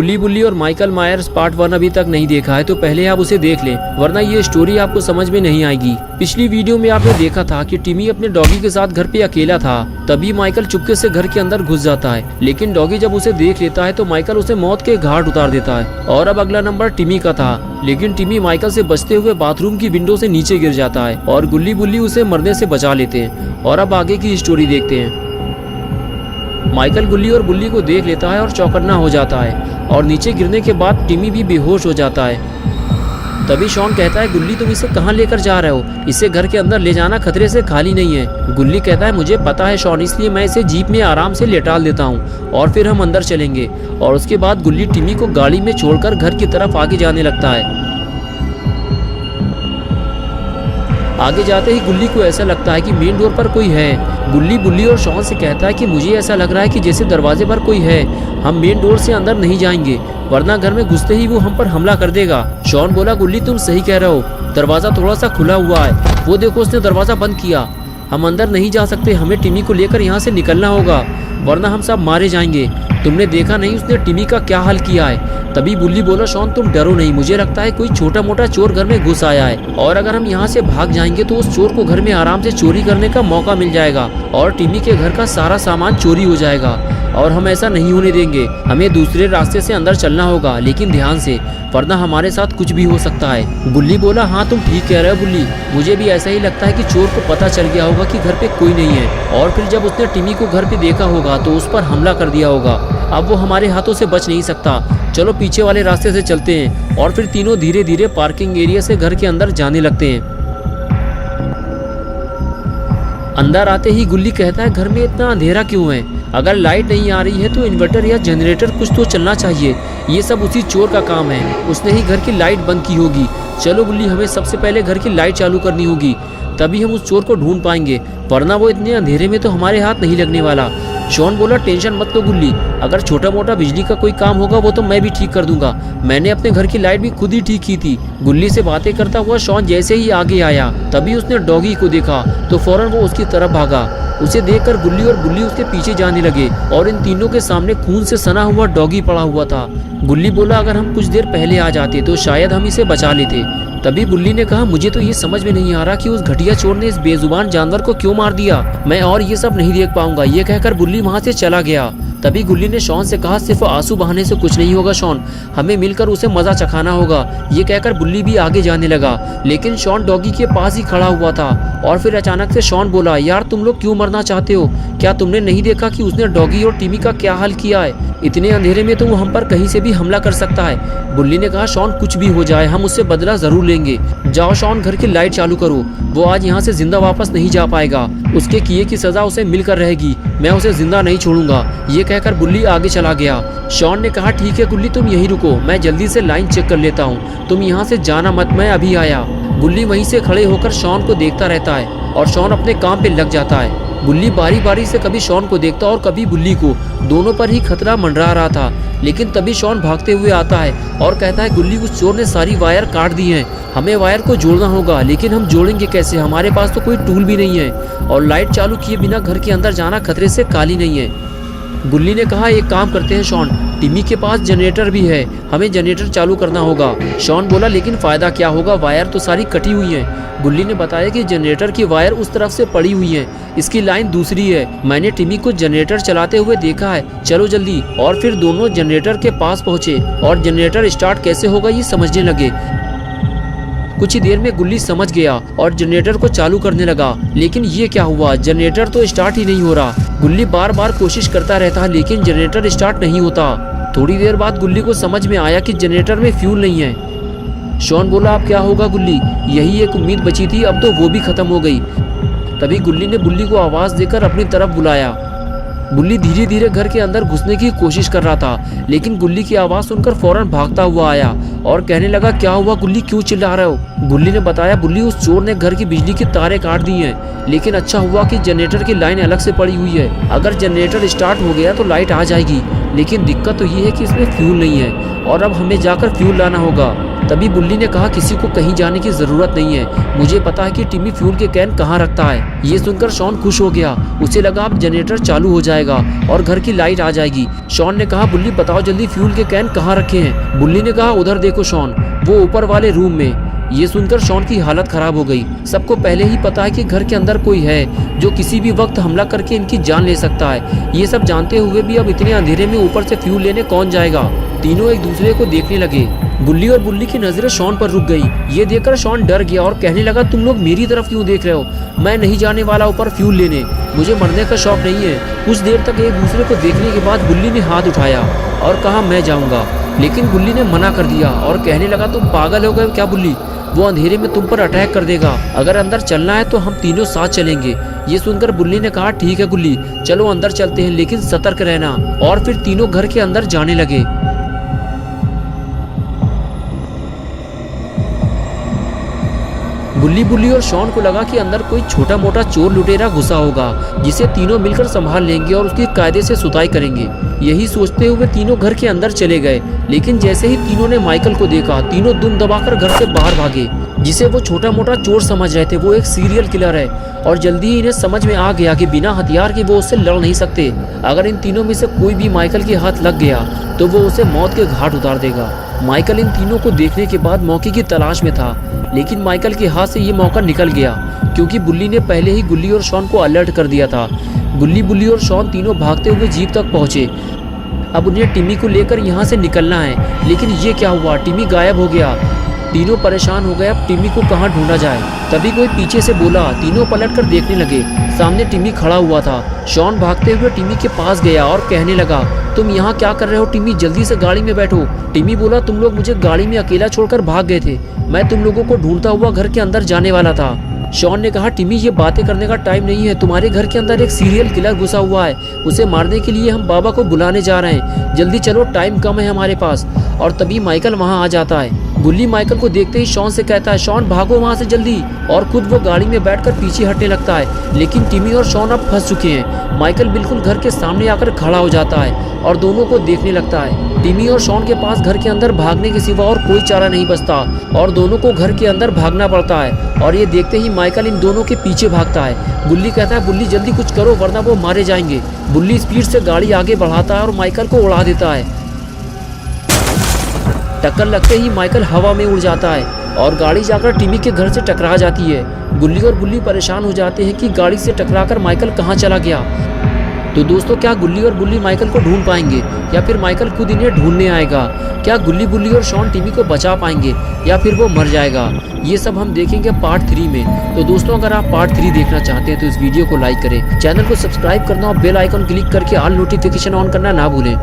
गुल्ली बुल्ली और Michael Myers part 1 अभी तक नहीं देखा है तो पहले आप उसे देख लें, वरना ये स्टोरी आपको समझ में नहीं आएगी। पिछली वीडियो में आपने देखा था कि टिमी अपने डॉगी के साथ घर पे अकेला था, तभी माइकल चुपके से घर के अंदर घुस जाता है, लेकिन डॉगी जब उसे देख लेता है तो माइकल उसे मौत के घाट उतार देता है। और अब अगला नंबर टिमी का था, लेकिन टिमी माइकल से बचते हुए बाथरूम की विंडो से नीचे गिर जाता है और गुल्ली बुल्ली उसे मरने से बचा लेते हैं। और अब आगे की स्टोरी देखते हैं। माइकल गुल्ली और बुल्ली को देख लेता है और चौकन्ना हो जाता है और नीचे गिरने के बाद टिमी भी बेहोश हो जाता है। तभी शॉन कहता है, गुल्ली तुम इसे कहाँ लेकर जा रहे हो? इसे घर के अंदर ले जाना खतरे से खाली नहीं है। गुल्ली कहता है, मुझे पता है शॉन, इसलिए मैं इसे जीप में आराम से लेटाल देता हूँ और फिर हम अंदर चलेंगे। और उसके बाद गुल्ली टिमी को गाड़ी में छोड़कर घर की तरफ आगे जाने लगता है। आगे जाते ही गुल्ली को ऐसा लगता है कि मेन डोर पर कोई है। गुल्ली बुल्ली और शॉन से कहता है कि मुझे ऐसा लग रहा है कि जैसे दरवाजे पर कोई है, हम मेन डोर से अंदर नहीं जाएंगे वरना घर में घुसते ही वो हम पर हमला कर देगा। शॉन बोला, गुल्ली तुम सही कह रहे हो, दरवाजा थोड़ा सा खुला हुआ है, वो देखो उसने दरवाजा बंद किया। हम अंदर नहीं जा सकते, हमें टिमी को लेकर यहाँ से निकलना होगा वरना हम सब मारे जाएंगे। तुमने देखा नहीं उसने टिमी का क्या हाल किया है। तभी बुल्ली बोला, शॉन तुम डरो नहीं, मुझे लगता है कोई छोटा मोटा चोर घर में घुस आया है और अगर हम यहाँ से भाग जाएंगे तो उस चोर को घर में आराम से चोरी करने का मौका मिल जाएगा और टिमी के घर का सारा सामान चोरी हो जाएगा और हम ऐसा नहीं होने देंगे। हमें दूसरे रास्ते से अंदर चलना होगा, लेकिन ध्यान से, वरना हमारे साथ कुछ भी हो सकता है। बुल्ली बोला, हाँ तुम ठीक कह रहे हो बुल्ली, मुझे भी ऐसा ही लगता है कि चोर को पता चल गया होगा कि घर पे कोई नहीं है और फिर जब उसने टिमी को घर पे देखा होगा तो उस पर हमला कर दिया होगा। अब वो हमारे हाथों से बच नहीं सकता। चलो पीछे वाले रास्ते से चलते हैं। और फिर तीनों धीरे धीरे पार्किंग एरिया से घर के अंदर जाने लगते हैं। अंदर आते ही गुल्ली कहता है, घर में इतना अंधेरा क्यों है? अगर लाइट नहीं आ रही है तो इन्वर्टर या जनरेटर कुछ तो चलना चाहिए। ये सब उसी चोर का काम है, उसने ही घर की लाइट बंद की होगी। चलो गुल्ली, हमें सबसे पहले घर की लाइट चालू करनी होगी, तभी हम उस चोर को ढूंढ पाएंगे, वरना वो इतने अंधेरे में तो हमारे हाथ नहीं लगने वाला। शॉन बोला, टेंशन मत लो गुल्ली, अगर छोटा मोटा बिजली का कोई काम होगा वो तो मैं भी ठीक कर दूंगा, मैंने अपने घर की लाइट भी खुद ही ठीक की थी। गुल्ली से बातें करता हुआ शॉन जैसे ही आगे आया तभी उसने डॉगी को देखा तो फौरन वो उसकी तरफ भागा। उसे देखकर गुल्ली और बुल्ली उसके पीछे जाने लगे और इन तीनों के सामने खून से सना हुआ डॉगी पड़ा हुआ था। गुल्ली बोला, अगर हम कुछ देर पहले आ जाते तो शायद हम इसे बचा लेते। तभी बुल्ली ने कहा, मुझे तो ये समझ में नहीं आ रहा कि उस घटिया चोर ने इस बेजुबान जानवर को क्यों मार दिया, मैं और ये सब नहीं देख पाऊंगा। ये कहकर बुल्ली वहाँ से चला गया। तभी गुल्ली ने शॉन से कहा, सिर्फ आंसू बहाने से कुछ नहीं होगा शॉन, हमें मिलकर उसे मजा चखाना होगा। ये कहकर बुल्ली भी आगे जाने लगा, लेकिन शॉन डॉगी के पास ही खड़ा हुआ था। और फिर अचानक से शॉन बोला, यार तुम लोग क्यों मरना चाहते हो? क्या तुमने नहीं देखा कि उसने डॉगी और टिमी का क्या हाल किया है? इतने अंधेरे में तो वो हम पर कहीं से भी हमला कर सकता है। बुल्ली ने कहा, शॉन कुछ भी हो जाए हम उससे बदला जरूर लेंगे। जाओ शॉन, घर की लाइट चालू करो, वो आज यहाँ से जिंदा वापस नहीं जा पाएगा, उसके किए की सजा उसे मिलकर रहेगी, मैं उसे जिंदा नहीं छोड़ूंगा। ये कहकर बुल्ली आगे चला गया। शॉन ने कहा, ठीक है गुल्ली तुम यहीं रुको, मैं जल्दी से लाइन चेक कर लेता हूँ, तुम यहाँ से जाना मत, मैं अभी आया। बुल्ली वहीं से खड़े होकर शॉन को देखता रहता है और शॉन अपने काम पे लग जाता है। बुल्ली बारी बारी से कभी शॉन को देखता और कभी बुल्ली को, दोनों पर ही खतरा मंडरा रहा था। लेकिन तभी शॉन भागते हुए आता है और कहता है, गुल्ली उस चोर ने सारी वायर काट दी हैं, हमें वायर को जोड़ना होगा, लेकिन हम जोड़ेंगे कैसे? हमारे पास तो कोई टूल भी नहीं है और लाइट चालू किए बिना घर के अंदर जाना खतरे से खाली नहीं है। गुल्ली ने कहा, एक काम करते हैं शॉन, टिमी के पास जनरेटर भी है, हमें जनरेटर चालू करना होगा। शॉन बोला, लेकिन फायदा क्या होगा, वायर तो सारी कटी हुई है। गुल्ली ने बताया कि जनरेटर की वायर उस तरफ से पड़ी हुई है, इसकी लाइन दूसरी है, मैंने टिमी को जनरेटर चलाते हुए देखा है, चलो जल्दी। और फिर दोनों जनरेटर के पास पहुंचे और जनरेटर स्टार्ट कैसे होगा ये समझने लगे। कुछ ही देर में गुल्ली समझ गया और जनरेटर को चालू करने लगा, लेकिन ये क्या हुआ, जनरेटर तो स्टार्ट ही नहीं हो रहा। गुल्ली बार बार कोशिश करता रहता है लेकिन जनरेटर स्टार्ट नहीं होता। थोड़ी देर बाद गुल्ली को समझ में आया कि जनरेटर में फ्यूल नहीं है। शॉन बोला, अब क्या होगा गुल्ली, यही एक उम्मीद बची थी, अब तो वो भी खत्म हो गई। तभी गुल्ली ने बुल्ली को आवाज देकर अपनी तरफ बुलाया। बुल्ली धीरे धीरे घर के अंदर घुसने की कोशिश कर रहा था, लेकिन गुल्ली की आवाज सुनकर फौरन भागता हुआ आया और कहने लगा, क्या हुआ गुल्ली, क्यों चिल्ला रहे हो? गुल्ली ने बताया, बुल्ली उस चोर ने घर की बिजली की तारें काट दी हैं, लेकिन अच्छा हुआ कि जनरेटर की लाइन अलग से पड़ी हुई है, अगर जनरेटर स्टार्ट हो गया तो लाइट आ जाएगी, लेकिन दिक्कत तो ये है कि इसमें फ्यूल नहीं है। और अब हमें जाकर फ्यूल लाना होगा। तभी बुल्ली ने कहा किसी को कहीं जाने की जरूरत नहीं है, मुझे पता है कि टिमी फ्यूल के कैन कहाँ रखता है। ये सुनकर शॉन खुश हो गया, उसे लगा अब जनरेटर चालू हो जाएगा और घर की लाइट आ जाएगी। शॉन ने कहा बुल्ली बताओ जल्दी फ्यूल के कैन कहाँ रखे हैं। बुल्ली ने कहा उधर देखो शॉन, वो ऊपर वाले रूम में। ये सुनकर शॉन की हालत खराब हो गई। सबको पहले ही पता है कि घर के अंदर कोई है जो किसी भी वक्त हमला करके इनकी जान ले सकता है। ये सब जानते हुए भी अब इतने अंधेरे में ऊपर से फ्यूल लेने कौन जाएगा। तीनों एक दूसरे को देखने लगे। गुल्ली और बुल्ली की नजरें शॉन पर रुक गई। ये देखकर शॉन डर गया और कहने लगा तुम लोग मेरी तरफ क्यों देख रहे हो, मैं नहीं जाने वाला ऊपर फ्यूल लेने, मुझे मरने का शौक नहीं है। कुछ देर तक एक दूसरे को देखने के बाद बुल्ली ने हाथ उठाया और कहा मैं जाऊंगा, लेकिन बुल्ली ने मना कर दिया और कहने लगा तुम पागल हो गए क्या बुल्ली, वो अंधेरे में तुम पर अटैक कर देगा। अगर अंदर चलना है तो हम तीनों साथ चलेंगे। ये सुनकर बुल्ली ने कहा ठीक है गुल्ली, चलो अंदर चलते हैं, लेकिन सतर्क रहना। और फिर तीनों घर के अंदर जाने लगे। बुल्ली और शॉन को लगा कि अंदर कोई छोटा मोटा चोर लुटेरा घुसा होगा जिसे तीनों मिलकर संभाल लेंगे और उसकी कायदे से सुताई करेंगे। यही सोचते हुए तीनों घर के अंदर चले गए, लेकिन जैसे ही तीनों ने माइकल को देखा तीनों दुम दबाकर घर से बाहर भागे। जिसे वो छोटा मोटा चोर समझ रहे थे वो एक सीरियल किलर है और जल्दी ही इन्हें समझ में आ गया कि बिना हथियार के वो उससे लड़ नहीं सकते। अगर इन तीनों में से कोई भी माइकल के हाथ लग गया तो वो उसे मौत के घाट उतार देगा। माइकल इन तीनों को देखने के बाद मौके की तलाश में था, लेकिन माइकल के हाथ से ये मौका निकल गया क्योंकि बुल्ली ने पहले ही गुल्ली और शॉन को अलर्ट कर दिया था। बुल्ली और शॉन तीनों भागते हुए जीप तक पहुंचे। अब उन्हें टिमी को लेकर यहाँ से निकलना है, लेकिन ये क्या हुआ, टिमी गायब हो गया। तीनों परेशान हो गए, अब टिमी को कहाँ ढूंढा जाए। तभी कोई पीछे से बोला। तीनों पलट कर देखने लगे, सामने टिमी खड़ा हुआ था। शॉन भागते हुए टिमी के पास गया और कहने लगा तुम यहाँ क्या कर रहे हो टिमी, जल्दी से गाड़ी में बैठो। टिमी बोला तुम लोग मुझे गाड़ी में अकेला छोड़कर भाग गए थे, मैं तुम लोगों को ढूंढता हुआ घर के अंदर जाने वाला था। शॉन ने कहा टिमी ये बातें करने का टाइम नहीं है, तुम्हारे घर के अंदर एक सीरियल किलर घुसा हुआ है, उसे मारने के लिए हम बाबा को बुलाने जा रहे हैं, जल्दी चलो टाइम कम है हमारे पास। और तभी माइकल वहाँ आ जाता है। बुल्ली माइकल को देखते ही शॉन से कहता है शॉन भागो वहाँ से जल्दी, और खुद वो गाड़ी में बैठकर पीछे हटने लगता है। लेकिन टिमी और शॉन अब फंस चुके हैं। माइकल बिल्कुल घर के सामने आकर खड़ा हो जाता है और दोनों को देखने लगता है। टिमी और शॉन के पास घर के अंदर भागने के सिवा और कोई चारा नहीं बचता और दोनों को घर के अंदर भागना पड़ता है। और ये देखते ही माइकल इन दोनों के पीछे भागता है। बुल्ली कहता है बुल्ली जल्दी कुछ करो वरना वो मारे जाएंगे। बुल्ली स्पीड से गाड़ी आगे बढ़ाता है और माइकल को उड़ा देता है। टक्कर लगते ही माइकल हवा में उड़ जाता है और गाड़ी जाकर टिमी के घर से टकरा जाती है। गुल्ली और बुल्ली परेशान हो जाते हैं कि गाड़ी से टकराकर माइकल कहाँ चला गया। तो दोस्तों क्या गुल्ली और बुल्ली माइकल को ढूंढ पाएंगे या फिर माइकल खुद इन्हें ढूंढने आएगा? क्या गुल्ली बुल्ली और शॉन टिमी को बचा पाएंगे या फिर वो मर जाएगा? ये सब हम देखेंगे पार्ट 3 में। तो दोस्तों अगर आप पार्ट 3 देखना चाहते हैं तो इस वीडियो को लाइक करें, चैनल को सब्सक्राइब करना और बेल आइकन क्लिक करके ऑल नोटिफिकेशन ऑन करना ना भूलें।